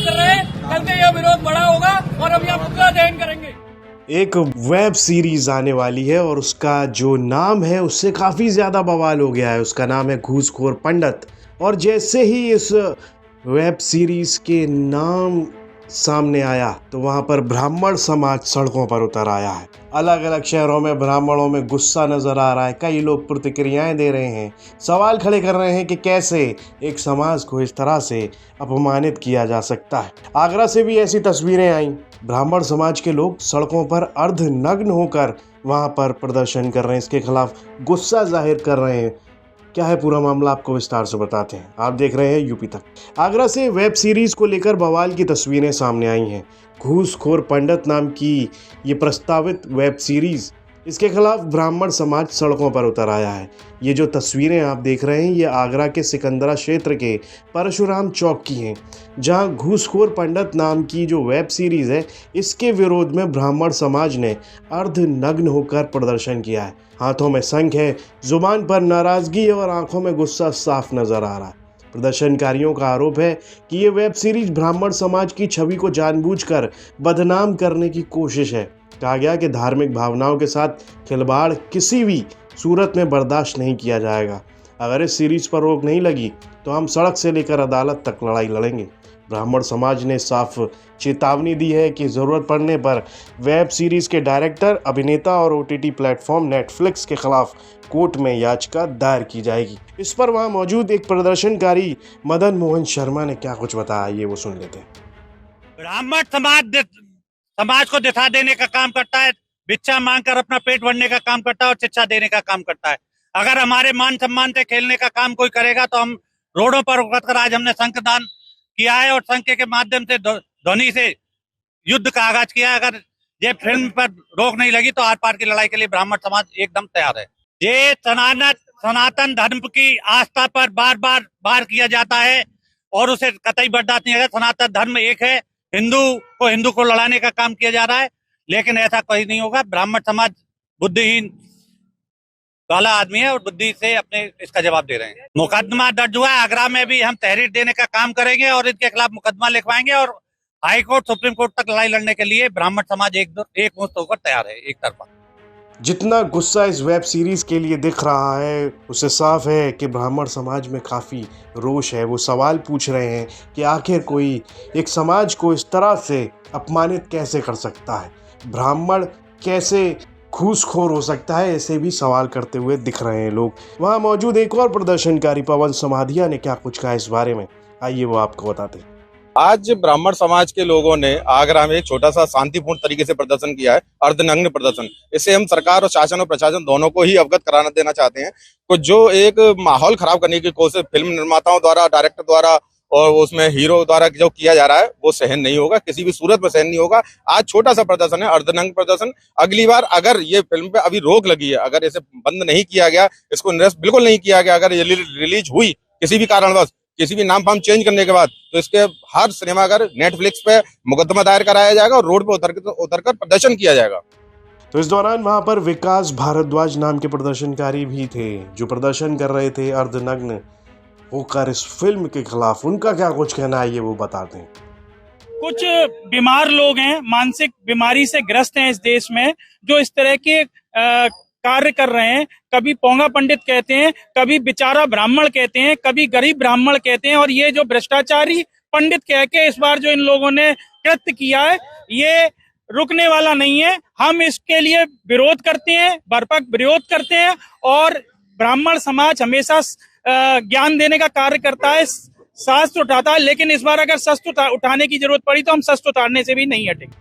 कर रहे हैं, कल से यह विरोध बड़ा होगा और हम यहाँ पुतला दहन करेंगे। एक वेब सीरीज आने वाली है और उसका जो नाम है उससे काफ़ी ज़्यादा बवाल हो गया है। उसका नाम है घूसखोर पंडित। और जैसे ही इस वेब सीरीज के नाम सामने आया तो वहाँ पर ब्राह्मण समाज सड़कों पर उतर आया है। अलग अलग शहरों में ब्राह्मणों में गुस्सा नज़र आ रहा है। कई लोग प्रतिक्रियाएं दे रहे हैं, सवाल खड़े कर रहे हैं कि कैसे एक समाज को इस तरह से अपमानित किया जा सकता है। आगरा से भी ऐसी तस्वीरें आईं। ब्राह्मण समाज के लोग सड़कों पर अर्धनग्न होकर वहाँ पर प्रदर्शन कर रहे हैं, इसके खिलाफ गुस्सा जाहिर कर रहे हैं। क्या है पूरा मामला, आपको विस्तार से बताते हैं। आप देख रहे हैं यूपी तक। आगरा से वेब सीरीज को लेकर बवाल की तस्वीरें सामने आई हैं। घूसखोर पंडित नाम की ये प्रस्तावित वेब सीरीज, इसके खिलाफ ब्राह्मण समाज सड़कों पर उतर आया है। ये जो तस्वीरें आप देख रहे हैं ये आगरा के सिकंदरा क्षेत्र के परशुराम चौक की हैं, जहां घूसखोर पंडित नाम की जो वेब सीरीज़ है इसके विरोध में ब्राह्मण समाज ने अर्धनग्न होकर प्रदर्शन किया है। हाथों में शंख है, जुबान पर नाराज़गी है और आंखों में गुस्सा साफ नज़र आ रहा है। प्रदर्शनकारियों का आरोप है कि ये वेब सीरीज ब्राह्मण समाज की छवि को जानबूझकर बदनाम करने की कोशिश है। कहा गया कि धार्मिक भावनाओं के साथ खिलवाड़ किसी भी सूरत में बर्दाश्त नहीं किया जाएगा। अगर इस सीरीज पर रोक नहीं लगी तो हम सड़क से लेकर अदालत तक लड़ाई लड़ेंगे। ब्राह्मण समाज ने साफ चेतावनी दी है कि ज़रूरत पड़ने पर वेब सीरीज़ के डायरेक्टर, अभिनेता और OTT प्लेटफॉर्म नेटफ्लिक्स के खिलाफ कोर्ट में याचिका दायर की जाएगी। इस पर वहां मौजूद एक प्रदर्शनकारी मदन मोहन शर्मा ने क्या कुछ बताया, ये वो सुन लेते हैं। ब्राह्मण समाज को दिखा देने का काम करता है, भिक्षा मांगकर अपना पेट भरने का काम करता है और शिक्षा देने का काम करता है। अगर हमारे मान सम्मान से खेलने का काम कोई करेगा तो हम रोडों पर उतरकर आज हमने संघदान किया है और संघ के माध्यम से ध्वनि से युद्ध का आगाज किया है। अगर ये फिल्म पर रोक नहीं लगी तो आर पार की लड़ाई के लिए ब्राह्मण समाज एकदम तैयार है। ये सनातन धर्म की आस्था पर बार बार वार किया जाता है और उसे कतई बर्दाश्त नहीं है। सनातन धर्म एक है, हिंदू को लड़ाने का काम किया जा रहा है, लेकिन ऐसा कोई नहीं होगा। ब्राह्मण समाज बुद्धिहीन वाला आदमी है और बुद्धि से अपने इसका जवाब दे रहे हैं। मुकदमा दर्ज हुआ है, आगरा में भी हम तहरीर देने का काम करेंगे और इनके खिलाफ मुकदमा लिखवाएंगे और हाई कोर्ट, सुप्रीम कोर्ट तक लड़ाई लड़ने के लिए ब्राह्मण समाज एक मुश्त होकर तैयार है, एक तरफा। जितना गुस्सा इस वेब सीरीज के लिए दिख रहा है उससे साफ है कि ब्राह्मण समाज में काफ़ी रोष है। वो सवाल पूछ रहे हैं कि आखिर कोई एक समाज को इस तरह से अपमानित कैसे कर सकता है, ब्राह्मण कैसे घूसखोर हो सकता है, ऐसे भी सवाल करते हुए दिख रहे हैं लोग। वहाँ मौजूद एक और प्रदर्शनकारी पवन समाधिया ने क्या कुछ कहा इस बारे में, आइए वो आपको बताते हैं। आज ब्राह्मण समाज के लोगों ने आगरा में एक छोटा सा शांतिपूर्ण तरीके से प्रदर्शन किया है, अर्धनग्न प्रदर्शन। इससे हम सरकार और शासन और प्रशासन दोनों को ही अवगत कराना देना चाहते हैं कि जो एक माहौल खराब करने की कोशिश फिल्म निर्माताओं द्वारा, डायरेक्टर द्वारा और उसमें हीरो द्वारा जो किया जा रहा है वो सहन नहीं होगा, किसी भी सूरत में सहन नहीं होगा। आज छोटा सा प्रदर्शन है, अर्धनग्न प्रदर्शन। अगली बार अगर ये फिल्म पे अभी रोक लगी है, अगर इसे बंद नहीं किया गया, इसको निरस्त बिल्कुल नहीं किया गया, अगर ये रिलीज हुई किसी भी कारणवश, किसी भी नाम फाम चेंज करने के बाद, तो इसके हर सिनेमाघर, नेटफ्लिक्स पे मुकदमा दायर कराया जाएगा और रोड पे उतरकर प्रदर्शन किया जाएगा। तो इस दौरान वहां पर विकास भारद्वाज नाम के प्रदर्शनकारी भी थे जो प्रदर्शन कर रहे थे अर्धनग्न होकर इस फिल्म के खिलाफ। उनका क्या कुछ कहना है ये वो बताते हैं। कुछ बीमार लोग हैं, मानसिक बीमारी से ग्रस्त हैं इस देश में, जो इस तरह के कार्य कर रहे हैं। कभी पोंगा पंडित कहते हैं, कभी बेचारा ब्राह्मण कहते हैं, कभी गरीब ब्राह्मण कहते हैं। और ये जो भ्रष्टाचारी पंडित कह के इस बार जो इन लोगों ने कृत्य किया है ये रुकने वाला नहीं है। हम इसके लिए विरोध करते हैं, भरपूर विरोध करते हैं और ब्राह्मण समाज हमेशा ज्ञान देने का कार्य करता है, शस्त्र उठाता है, लेकिन इस बार अगर शस्त्र उठाने की जरूरत पड़ी तो हम शस्त्र उतारने से भी नहीं हटेंगे।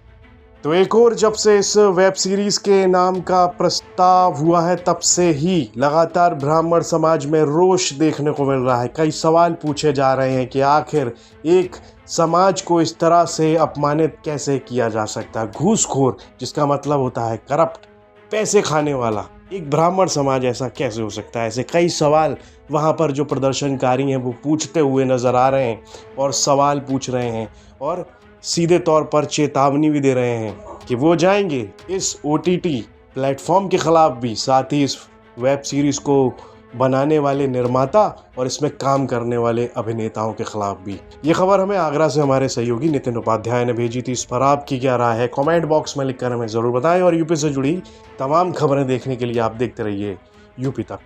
तो एक और जब से इस वेब सीरीज के नाम का प्रस्ताव हुआ है तब से ही लगातार ब्राह्मण समाज में रोष देखने को मिल रहा है। कई सवाल पूछे जा रहे हैं कि आखिर एक समाज को इस तरह से अपमानित कैसे किया जा सकता है। घूसखोर, जिसका मतलब होता है करप्ट, पैसे खाने वाला, एक ब्राह्मण समाज ऐसा कैसे हो सकता है। ऐसे कई सवाल वहाँ पर जो प्रदर्शनकारी हैं वो पूछते हुए नज़र आ रहे हैं और सवाल पूछ रहे हैं और सीधे तौर पर चेतावनी भी दे रहे हैं कि वो जाएंगे इस OTT प्लेटफॉर्म के ख़िलाफ़ भी, साथ ही इस वेब सीरीज़ को बनाने वाले निर्माता और इसमें काम करने वाले अभिनेताओं के खिलाफ भी। ये खबर हमें आगरा से हमारे सहयोगी नितिन उपाध्याय ने भेजी थी। इस पर आपकी क्या राय है, कमेंट बॉक्स में लिखकर हमें ज़रूर बताएं और यूपी से जुड़ी तमाम खबरें देखने के लिए आप देखते रहिए यूपी तक।